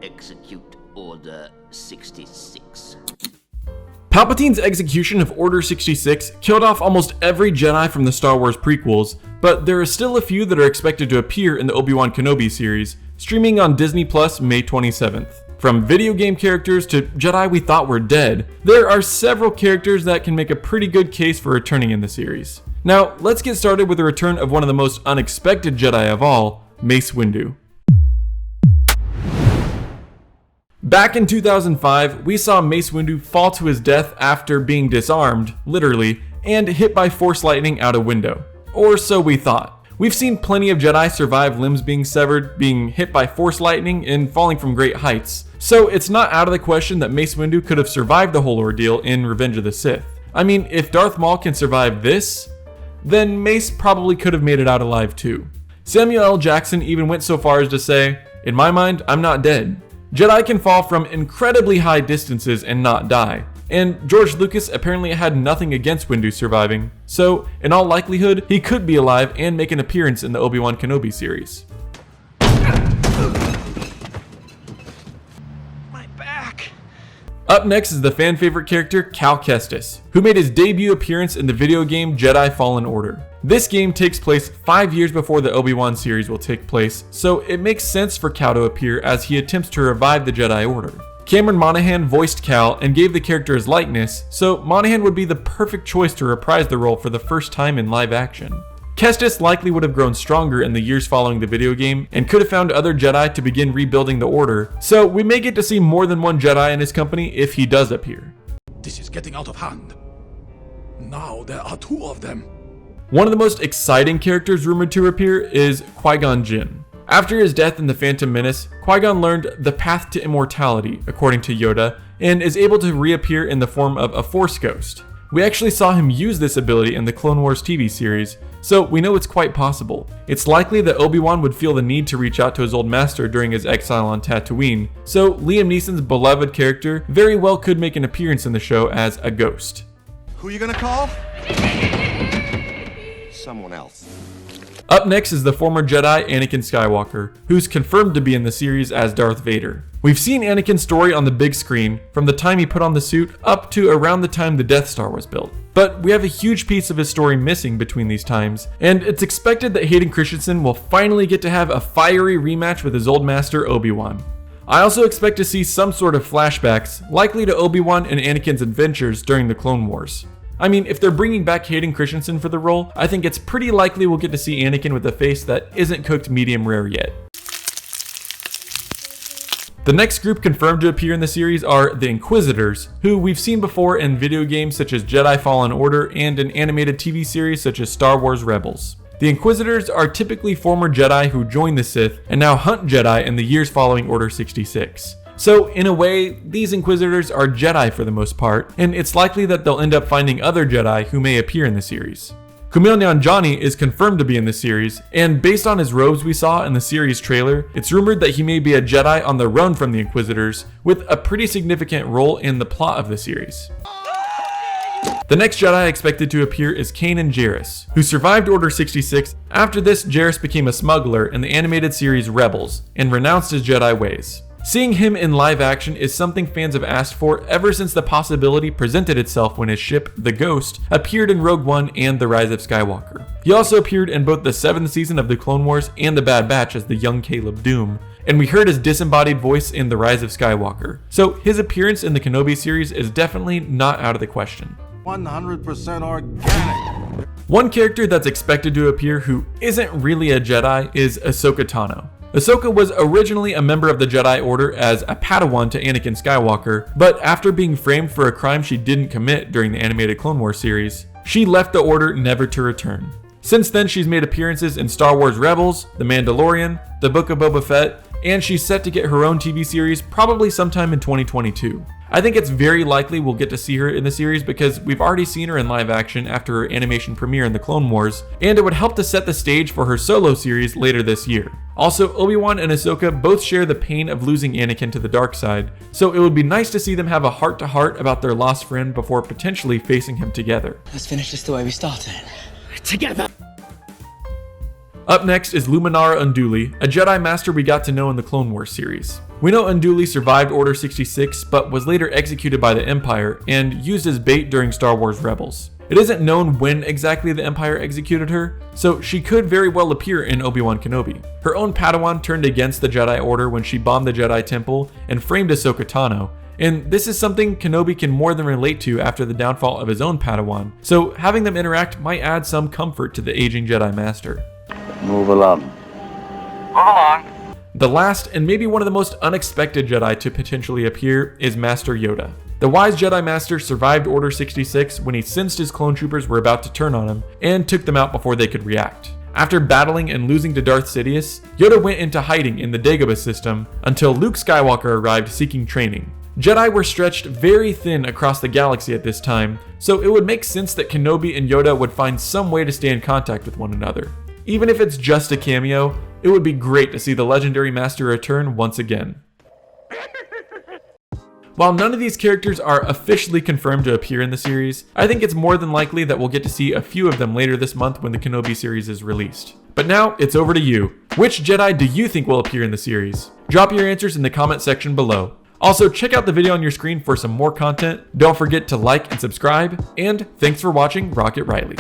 Execute Order 66. Palpatine's execution of Order 66 killed off almost every Jedi from the Star Wars prequels, but there are still a few that are expected to appear in the Obi-Wan Kenobi series, streaming on Disney Plus May 27th. From video game characters to Jedi we thought were dead, there are several characters that can make a pretty good case for returning in the series. Now, let's get started with the return of one of the most unexpected Jedi of all, Mace Windu. Back in 2005, we saw Mace Windu fall to his death after being disarmed, literally, and hit by Force lightning out a window. Or so we thought. We've seen plenty of Jedi survive limbs being severed, being hit by Force lightning, and falling from great heights. So it's not out of the question that Mace Windu could have survived the whole ordeal in Revenge of the Sith. I mean, if Darth Maul can survive this, then Mace probably could have made it out alive too. Samuel L. Jackson even went so far as to say, "In my mind, I'm not dead. Jedi can fall from incredibly high distances and not die." And George Lucas apparently had nothing against Windu surviving, so in all likelihood, he could be alive and make an appearance in the Obi-Wan Kenobi series. My back! Up next is the fan favorite character Cal Kestis, who made his debut appearance in the video game Jedi Fallen Order. This game takes place 5 years before the Obi-Wan series will take place, so it makes sense for Cal to appear as he attempts to revive the Jedi Order. Cameron Monaghan voiced Cal and gave the character his likeness, so Monaghan would be the perfect choice to reprise the role for the first time in live action. Kestis likely would have grown stronger in the years following the video game and could have found other Jedi to begin rebuilding the Order, so we may get to see more than one Jedi in his company if he does appear. This is getting out of hand. Now there are 2 of them. One of the most exciting characters rumored to appear is Qui-Gon Jinn. After his death in The Phantom Menace, Qui-Gon learned the path to immortality, according to Yoda, and is able to reappear in the form of a Force ghost. We actually saw him use this ability in the Clone Wars TV series, so we know it's quite possible. It's likely that Obi-Wan would feel the need to reach out to his old master during his exile on Tatooine, so Liam Neeson's beloved character very well could make an appearance in the show as a ghost. Who are you gonna call? Someone else. Up next is the former Jedi Anakin Skywalker, who's confirmed to be in the series as Darth Vader. We've seen Anakin's story on the big screen from the time he put on the suit up to around the time the Death Star was built. But we have a huge piece of his story missing between these times, and it's expected that Hayden Christensen will finally get to have a fiery rematch with his old master Obi-Wan. I also expect to see some sort of flashbacks, likely to Obi-Wan and Anakin's adventures during the Clone Wars. I mean, if they're bringing back Hayden Christensen for the role, I think it's pretty likely we'll get to see Anakin with a face that isn't cooked medium rare yet. The next group confirmed to appear in the series are the Inquisitors, who we've seen before in video games such as Jedi Fallen Order and an animated TV series such as Star Wars Rebels. The Inquisitors are typically former Jedi who joined the Sith and now hunt Jedi in the years following Order 66. So in a way, these Inquisitors are Jedi for the most part, and it's likely that they'll end up finding other Jedi who may appear in the series. Kumail Nanjiani is confirmed to be in the series, and based on his robes we saw in the series trailer, it's rumored that he may be a Jedi on the run from the Inquisitors, with a pretty significant role in the plot of the series. The next Jedi expected to appear is Kanan Jarrus, who survived Order 66. After this, Jarrus became a smuggler in the animated series Rebels, and renounced his Jedi ways. Seeing him in live action is something fans have asked for ever since the possibility presented itself when his ship, the Ghost, appeared in Rogue One and The Rise of Skywalker. He also appeared in both the 7th season of The Clone Wars and The Bad Batch as the young Caleb Doom, and we heard his disembodied voice in The Rise of Skywalker, so his appearance in the Kenobi series is definitely not out of the question. 100% organic. One character that's expected to appear who isn't really a Jedi is Ahsoka Tano. Ahsoka was originally a member of the Jedi Order as a Padawan to Anakin Skywalker, but after being framed for a crime she didn't commit during the animated Clone Wars series, she left the Order never to return. Since then, she's made appearances in Star Wars Rebels, The Mandalorian, The Book of Boba Fett, and she's set to get her own TV series probably sometime in 2022. I think it's very likely we'll get to see her in the series because we've already seen her in live action after her animation premiere in the Clone Wars, and it would help to set the stage for her solo series later this year. Also, Obi-Wan and Ahsoka both share the pain of losing Anakin to the dark side, so it would be nice to see them have a heart-to-heart about their lost friend before potentially facing him together. Let's finish this the way we started. Together! Up next is Luminara Unduli, a Jedi Master we got to know in the Clone Wars series. We know Unduli survived Order 66, but was later executed by the Empire and used as bait during Star Wars Rebels. It isn't known when exactly the Empire executed her, so she could very well appear in Obi-Wan Kenobi. Her own Padawan turned against the Jedi Order when she bombed the Jedi Temple and framed Ahsoka Tano, and this is something Kenobi can more than relate to after the downfall of his own Padawan, so having them interact might add some comfort to the aging Jedi Master. Move along. Move along. The last, and maybe one of the most unexpected Jedi to potentially appear, is Master Yoda. The wise Jedi Master survived Order 66 when he sensed his clone troopers were about to turn on him, and took them out before they could react. After battling and losing to Darth Sidious, Yoda went into hiding in the Dagobah system until Luke Skywalker arrived seeking training. Jedi were stretched very thin across the galaxy at this time, so it would make sense that Kenobi and Yoda would find some way to stay in contact with one another. Even if it's just a cameo, it would be great to see the legendary Master return once again. While none of these characters are officially confirmed to appear in the series, I think it's more than likely that we'll get to see a few of them later this month when the Kenobi series is released. But now, it's over to you. Which Jedi do you think will appear in the series? Drop your answers in the comment section below. Also, check out the video on your screen for some more content. Don't forget to like and subscribe, and thanks for watching Rocket Riley.